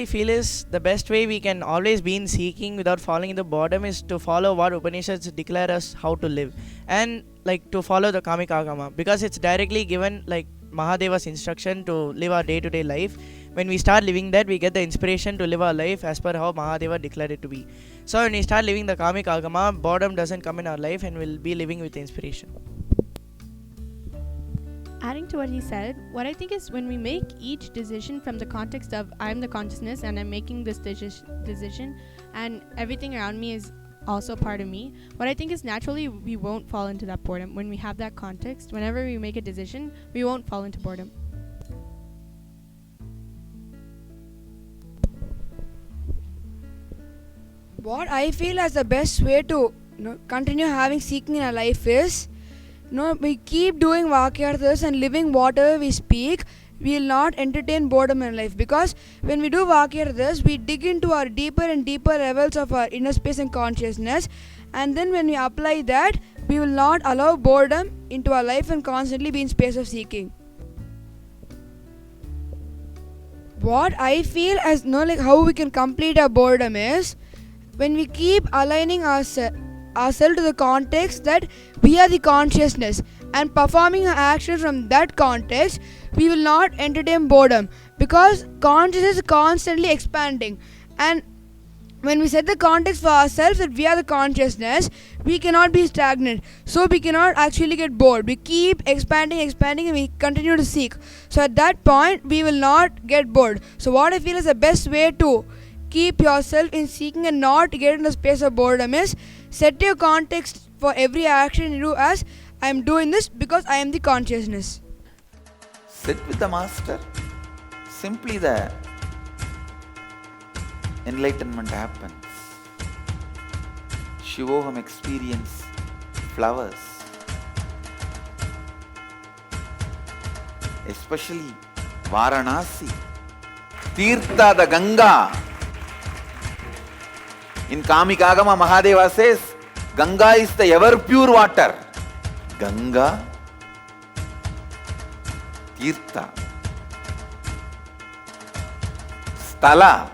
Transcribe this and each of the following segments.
I feel is the best way we can always be in seeking without falling in the boredom is to follow what Upanishads declare us how to live, and like to follow the Kamika Agama, because it's directly given like Mahadeva's instruction to live our day-to-day life. When we start living that, we get the inspiration to live our life as per how Mahadeva declared it to be. So when we start living the Kamika Agama, boredom doesn't come in our life and we'll be living with inspiration. Adding to what he said, what I think is when we make each decision from the context of I'm the consciousness and I'm making this decision and everything around me is also part of me, what I think is naturally we won't fall into that boredom. When we have that context, whenever we make a decision, we won't fall into boredom. What I feel as the best way to continue having seeking in our life is, we keep doing Vakyarthas and living whatever we speak. We will not entertain boredom in life, because when we do Vakyarthas, we dig into our deeper and deeper levels of our inner space and consciousness, and then when we apply that, we will not allow boredom into our life and constantly be in space of seeking. What I feel as like how we can complete our boredom is when we keep aligning ourselves to the context that we are the consciousness and performing our actions from that context, we will not entertain boredom, because consciousness is constantly expanding. And when we set the context for ourselves that we are the consciousness, we cannot be stagnant, so we cannot actually get bored. We keep expanding and we continue to seek. So at that point we will not get bored. So what I feel is the best way to keep yourself in seeking and not get in the space of boredom is set your context for every action you do as I am doing this because I am the consciousness. Sit with the master. Simply the enlightenment happens. Shivoham experience flowers. Especially Varanasi. Tirtha, the Ganga. In Kamikagama, Mahadeva says, Ganga is the ever pure water. Ganga, Tirtha, Sthala.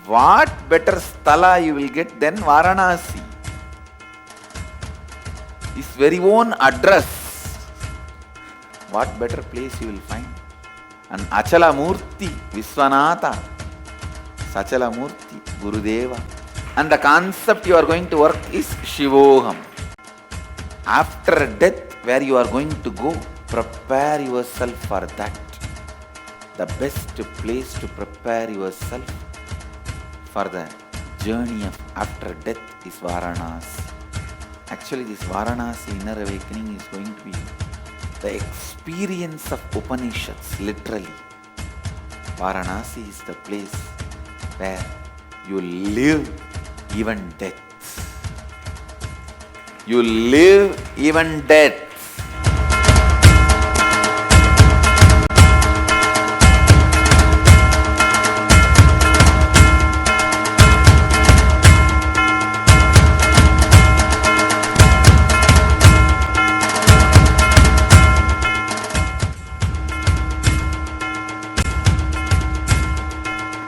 What better Sthala you will get than Varanasi? His very own address. What better place you will find? And Achala Murti, Viswanatha, Sachala Murti, Gurudeva. And the concept you are going to work is Shivoham. After death, where you are going to go, prepare yourself for that. The best place to prepare yourself for the journey of after death is Varanasi. Actually, this Varanasi inner awakening is going to be the experience of Upanishads, literally. Varanasi is the place where you live even death. You live even death.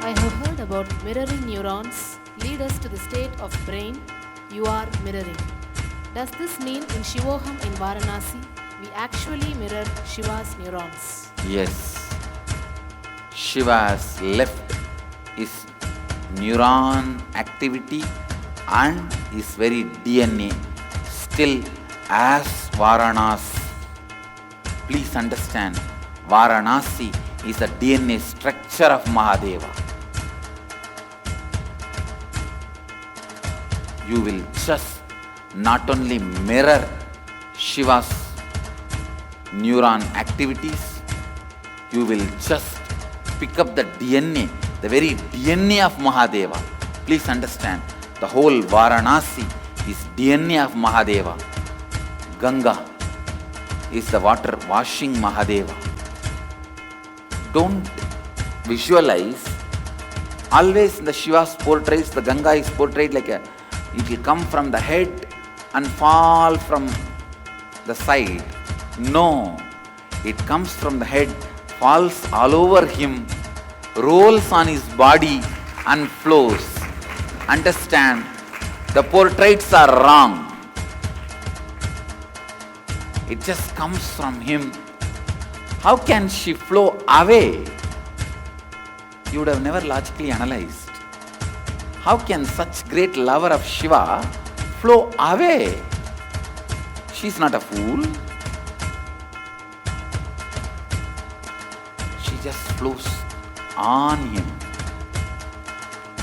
I have heard about mirroring neurons lead us to the state of brain you are mirroring. Does this mean in Shivoham in Varanasi, we actually mirror Shiva's neurons? Yes. Shiva's left is neuron activity and his very DNA still as Varanasi. Please understand, Varanasi is the DNA structure of Mahadeva. You will just not only mirror Shiva's neuron activities, you will just pick up the DNA, the very DNA of Mahadeva. Please understand, the whole Varanasi is DNA of Mahadeva. Ganga is the water washing Mahadeva. Don't visualize, always in the Shiva's portraits, the Ganga is portrayed like it will come from the head and fall from the side. No, it comes from the head, falls all over him rolls on his body and flows. Understand, the portraits are wrong. It just comes from him. How can she flow away? You would have never logically analyzed. How can such great lover of Shiva flow away? She's not a fool. She just flows on him,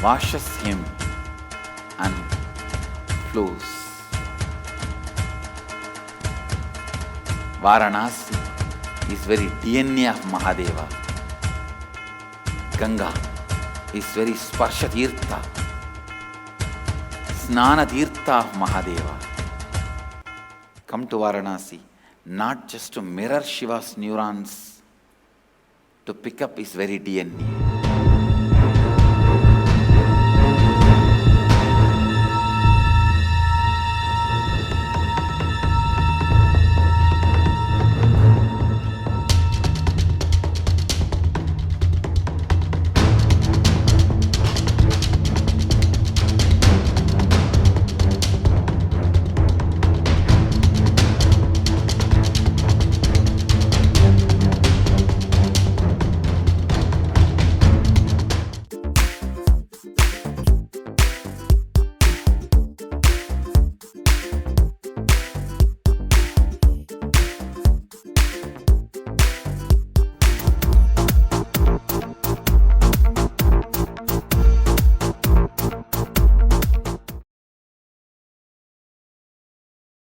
washes him and flows. Varanasi is very DNA of Mahadeva. Ganga is very Sparsha Tirtha, Snana Tirtha of Mahadeva. Come to Varanasi, not just to mirror Shiva's neurons, to pick up his very DNA.